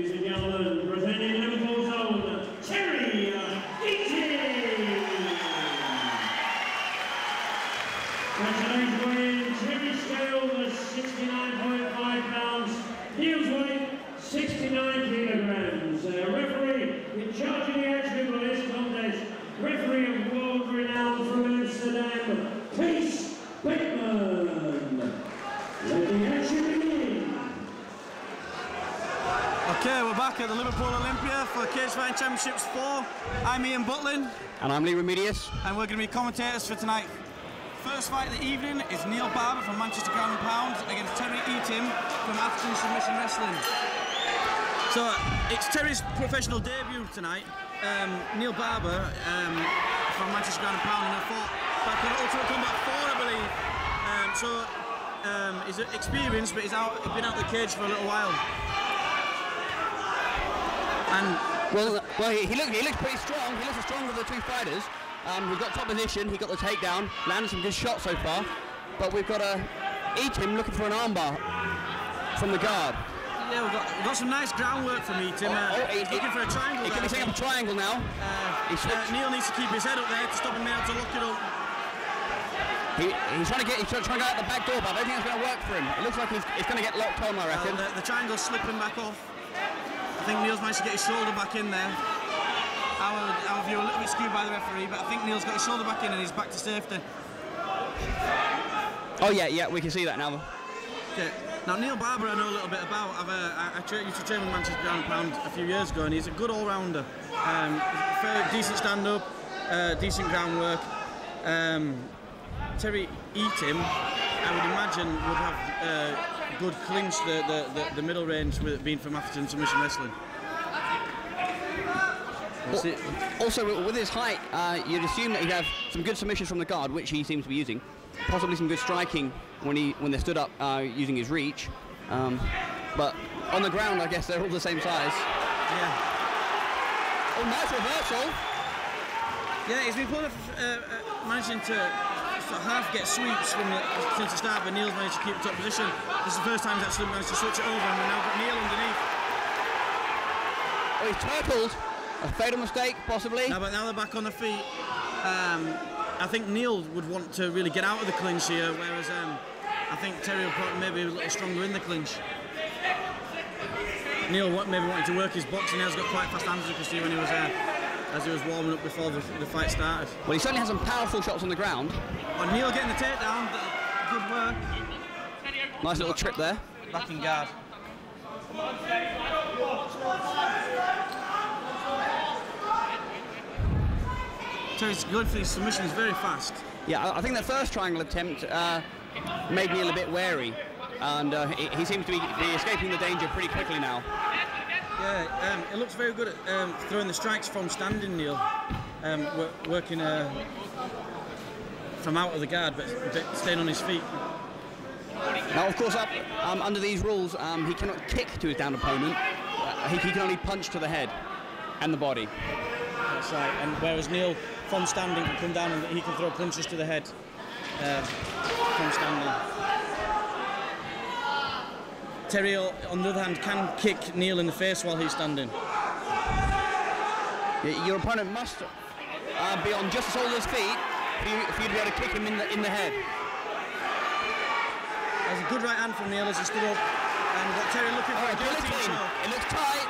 ladies and gentlemen, presenting Liverpool's own Terry Eaton. Congratulations, weighing Terry scale was 69.5 pounds, Neil's weight 69 kilograms. Referee in charge of the action for this contest, referee of world renown from Amsterdam, Kees Beckman. Let the action begin. Okay, we're back at the Liverpool Olympia for Cage Fighting Championships 4. I'm Ian Butlin. And I'm Lee Remedius. And we're going to be commentators for tonight. First fight of the evening is Neil Barber from Manchester Ground & Pound against Terry Eaton from African Submission Wrestling. So, it's Terry's professional debut tonight. Neil Barber from Manchester Ground & Pound, and I fought back in Ultimate Combat 4, I believe. He's experienced, but he's been out of the cage for a little while. And well, he looks pretty strong. He looks the stronger of the two fighters. We've got top position. He got the takedown, landed some good shots so far. But we've got Eaton looking for an armbar from the guard. Yeah, we've got some nice groundwork from Eaton. He's looking for a triangle. He could be setting up a triangle now. Neil needs to keep his head up there to stop him being able to lock it up. He's trying to go out the back door, but I don't think it's going to work for him. It looks like it's going to get locked on, I reckon. The triangle's slipping back off. I think Neil's managed to get his shoulder back in there. Our view a little bit skewed by the referee, but I think Neil's got his shoulder back in and he's back to safety. Oh yeah, we can see that now. Okay. Now Neil Barber I know a little bit about. I used to train with Manchester Ground & Pound a few years ago, and he's a good all-rounder. Fairly decent stand-up, decent groundwork. Terry Eaton, I would imagine, would have good clinch the middle range with it being from African Submission Wrestling. Also, with his height, you'd assume that he'd have some good submissions from the guard, which he seems to be using. Possibly some good striking when they're stood up using his reach. But on the ground, I guess they're all the same size. Yeah. Oh, nice reversal. Yeah, he's been managing to half get sweeps since the start, but Neil's managed to keep the top position. This is the first time he's actually managed to switch it over, and we've now got Neil underneath. Oh, he's turtled. A fatal mistake, possibly. But now they're back on their feet. I think Neil would want to really get out of the clinch here, whereas I think Terry will probably maybe a little stronger in the clinch. Neil maybe wanted to work his boxing. He's got quite fast hands, as you can see when he was as he was warming up before the fight started. Well, he certainly has some powerful shots on the ground. Oh, Neil getting the takedown. Good work. Nice little trip there. Back in guard. Terry's going for these submissions very fast. Yeah, I think that first triangle attempt made Neil a bit wary, and he seems to be escaping the danger pretty quickly now. Yeah, it looks very good at throwing the strikes from standing, Neil. Working from out of the guard, but staying on his feet. Now, of course, under these rules, he cannot kick to his downed opponent. He can only punch to the head and the body. That's right, and whereas Neil, from standing, can come down and he can throw punches to the head from standing. Terry, on the other hand, can kick Neil in the face while he's standing. Your opponent must be on just the sole of his feet for you to be able to kick him in the head. There's a good right hand from Neil as he stood up, and we've got Terry looking for a guillotine choke. It looks tight,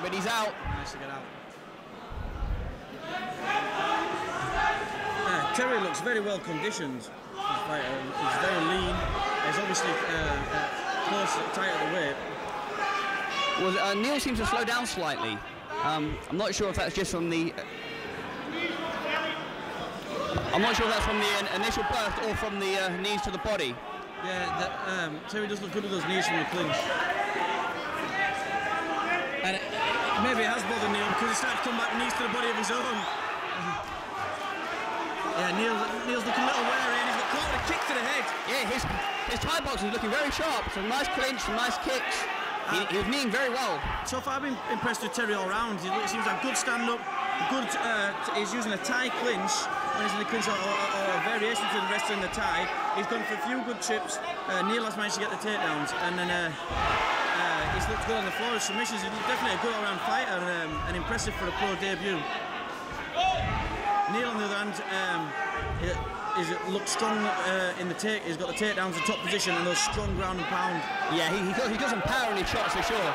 but he's out. Nice to get out. Terry looks very well conditioned. He's very lean. He's obviously close, tight at the weight. Well, Neil seems to slow down slightly. I'm not sure if that's just from the. I'm not sure if that's from the initial burst or from the knees to the body. Yeah, Terry does look good with those knees from the clinch. And maybe it has bothered Neil because he started to come back knees to the body of his own. Yeah, Neil's looking a little wary, and he's got caught with a kick to the head. Yeah, his Thai boxing is looking very sharp. Some nice clinch, some nice kicks. He was kneeing very well. So far, I've been impressed with Terry all round. He seems like good stand-up. Good. He's using a Thai clinch when he's in the clinch, or a variation to the rest in the Thai. He's gone for a few good chips. Neil has managed to get the takedowns, and then he's looked good on the floor. His submissions, he's definitely a good all-round fighter and impressive for a pro debut. Neil, on the other hand, looks strong in the take. He's got the takedowns in top position and those strong ground and pound. Yeah, he got some power in his shots for sure.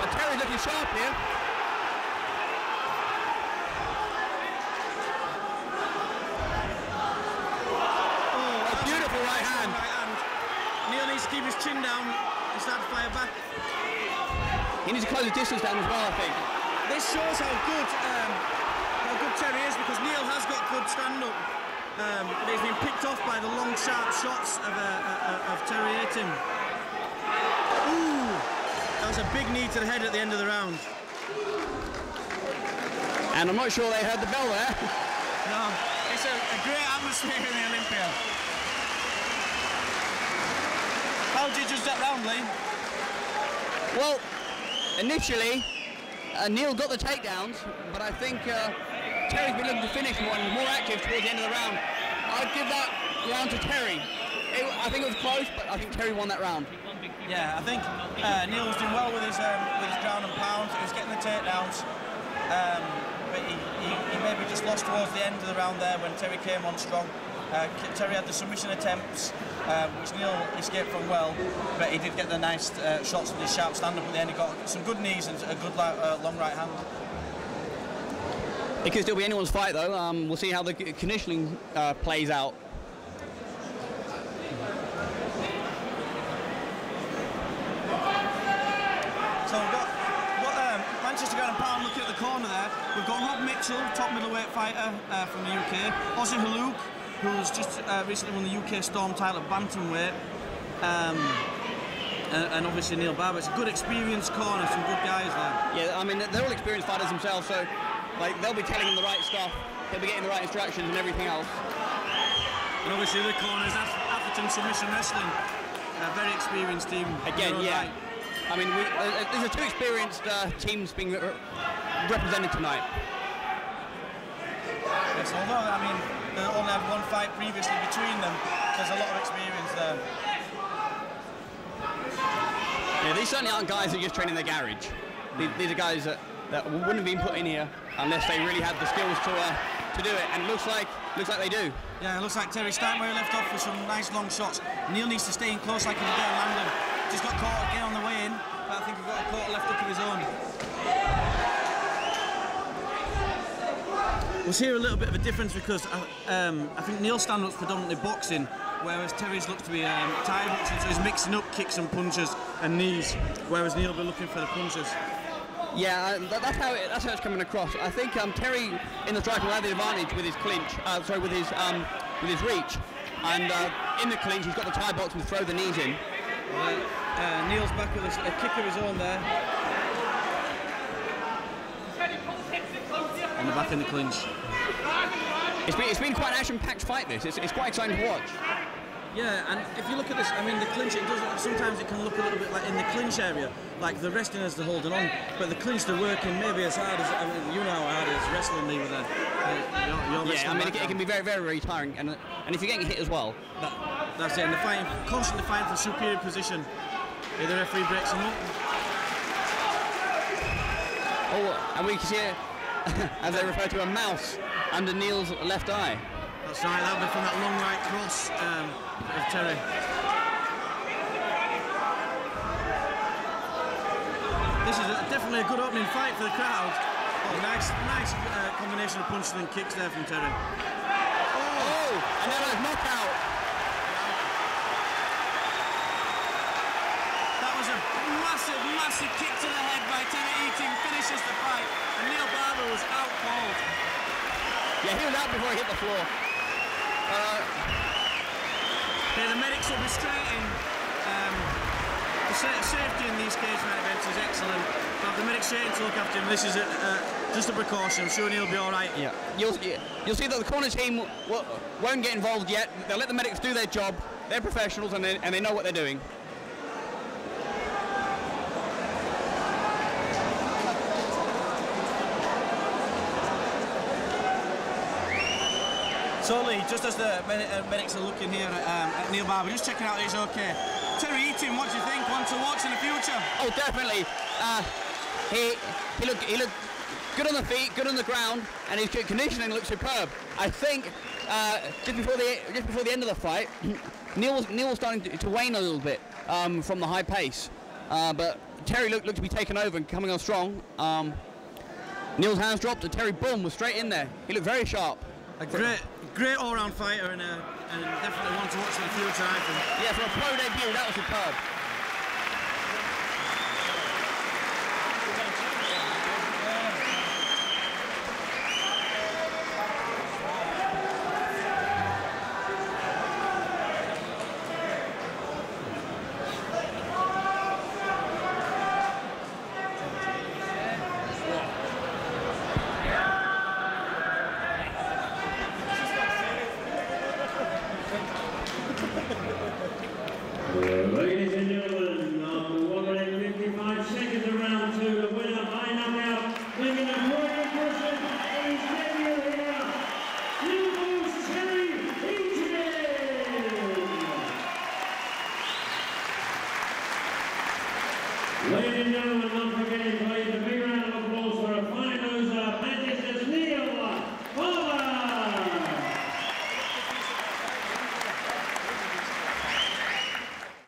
But Terry's looking sharp here. Oh, a beautiful right hand. Neil needs to keep his chin down and start to fire back. He needs to close the distance down as well, I think. This shows how good Terry is, because Neil has got good stand-up. But he's been picked off by the long, sharp shots of Terry Aitim. Ooh, that was a big knee to the head at the end of the round. And I'm not sure they heard the bell there. No, it's a great atmosphere in the Olympia. How did you judge that round, Lee? Well, initially, Neil got the takedowns, but I think Terry's been looking to finish more and more active towards the end of the round. I'd give that round to Terry. I think it was close, but I think Terry won that round. Yeah, I think Neil was doing well with his ground and pound. He was getting the takedowns, but he maybe just lost towards the end of the round there when Terry came on strong. Terry had the submission attempts, which Neil escaped from well, but he did get the nice shots with his sharp stand-up at the end. He got some good knees and a good long right hand. It could still be anyone's fight, though. We'll see how the conditioning plays out. So we've got Manchester Ground and Pound looking at the corner there. We've got Rob Mitchell, top middleweight fighter from the UK. Ozzy Haluk, who's just recently won the UK Storm title at bantamweight. And obviously Neil Barber. It's a good experienced corner, some good guys there. Yeah, I mean, they're all experienced fighters themselves, so like they'll be telling him the right stuff, they'll be getting the right instructions and everything else. And obviously the corners, Atherton Submission Wrestling, a very experienced team. Again, yeah. Right. I mean, there's two experienced teams being represented tonight. Yes, although, I mean, they only had one fight previously between them, there's a lot of experience there. Yeah, these certainly aren't guys that are just training their garage. These are guys that wouldn't have been put in here unless they really had the skills to do it, and it looks like they do. Yeah, it looks like Terry starting where he left off with some nice long shots. Neil needs to stay in close like he did there in London. Just got caught again on the way in, but I think he's got a quarter left hook of his own. We'll see a little bit of a difference because I think Neil's stand-up's predominantly boxing, whereas Terry's looks to be Thai boxing, so he's mixing up kicks and punches and knees, whereas Neil will be looking for the punches. Yeah, that's how it's coming across. I think Terry in the striking will have the advantage with his clinch, with his reach, and in the clinch he's got the Thai boxing to throw the knees in. Neil's back with a kick of his own there. On the back in the clinch. It's been quite an action-packed fight. It's quite exciting to watch. Yeah, and if you look at this, I mean, the clinch, sometimes it can look a little bit like in the clinch area, like the resting as they're holding on, but the clinch they're working maybe as hard as, I mean, you know how hard it is wrestling me with that. Yeah, I mean, it can be very, very, very tiring, and if you're getting hit as well. That's it, and they're constantly fighting for superior position. Yeah, the referee breaks them up. Oh, and we can see it, as they refer to, a mouse under Neil's left eye. That's right, that'll be from that long right cross of Terry. This is definitely a good opening fight for the crowd. Oh, nice combination of punches and kicks there from Terry. Oh, and then a knockout. That was a massive kick to the head by Terry Aitim, finishes the fight, and Neil Barber was out cold. Yeah, he was out before he hit the floor. Yeah, the medics will be straight in. The safety in these cage fight events is excellent. But the medics straight in to look after him. This is just a precaution. I'm sure Neil will be all right. Yeah, you'll see that the corner team won't get involved yet. They'll let the medics do their job. They're professionals and they know what they're doing. So Lee, just as the medics are looking here at Neil Barber, just checking out that he's okay. Terry Eaton, what do you think? One to watch in the future? Oh, definitely. He looked good on the feet, good on the ground, and his conditioning looked superb. I think just before the end of the fight, Neil was starting to wane a little bit from the high pace, but Terry looked to be taken over and coming on strong. Neil's hands dropped, and Terry, boom, was straight in there. He looked very sharp. A great all-round fighter, and definitely one to watch in the future, I think. Yeah, for a pro debut, that was superb. Ladies and gentlemen, after 155 seconds of round 2, the winner by knockout, making a great impression on his debut here, Liverpool's Terry Eaton. Ladies and gentlemen, not forgetting, please, a big round of applause for a fine loser, Manchester's Neil Barber.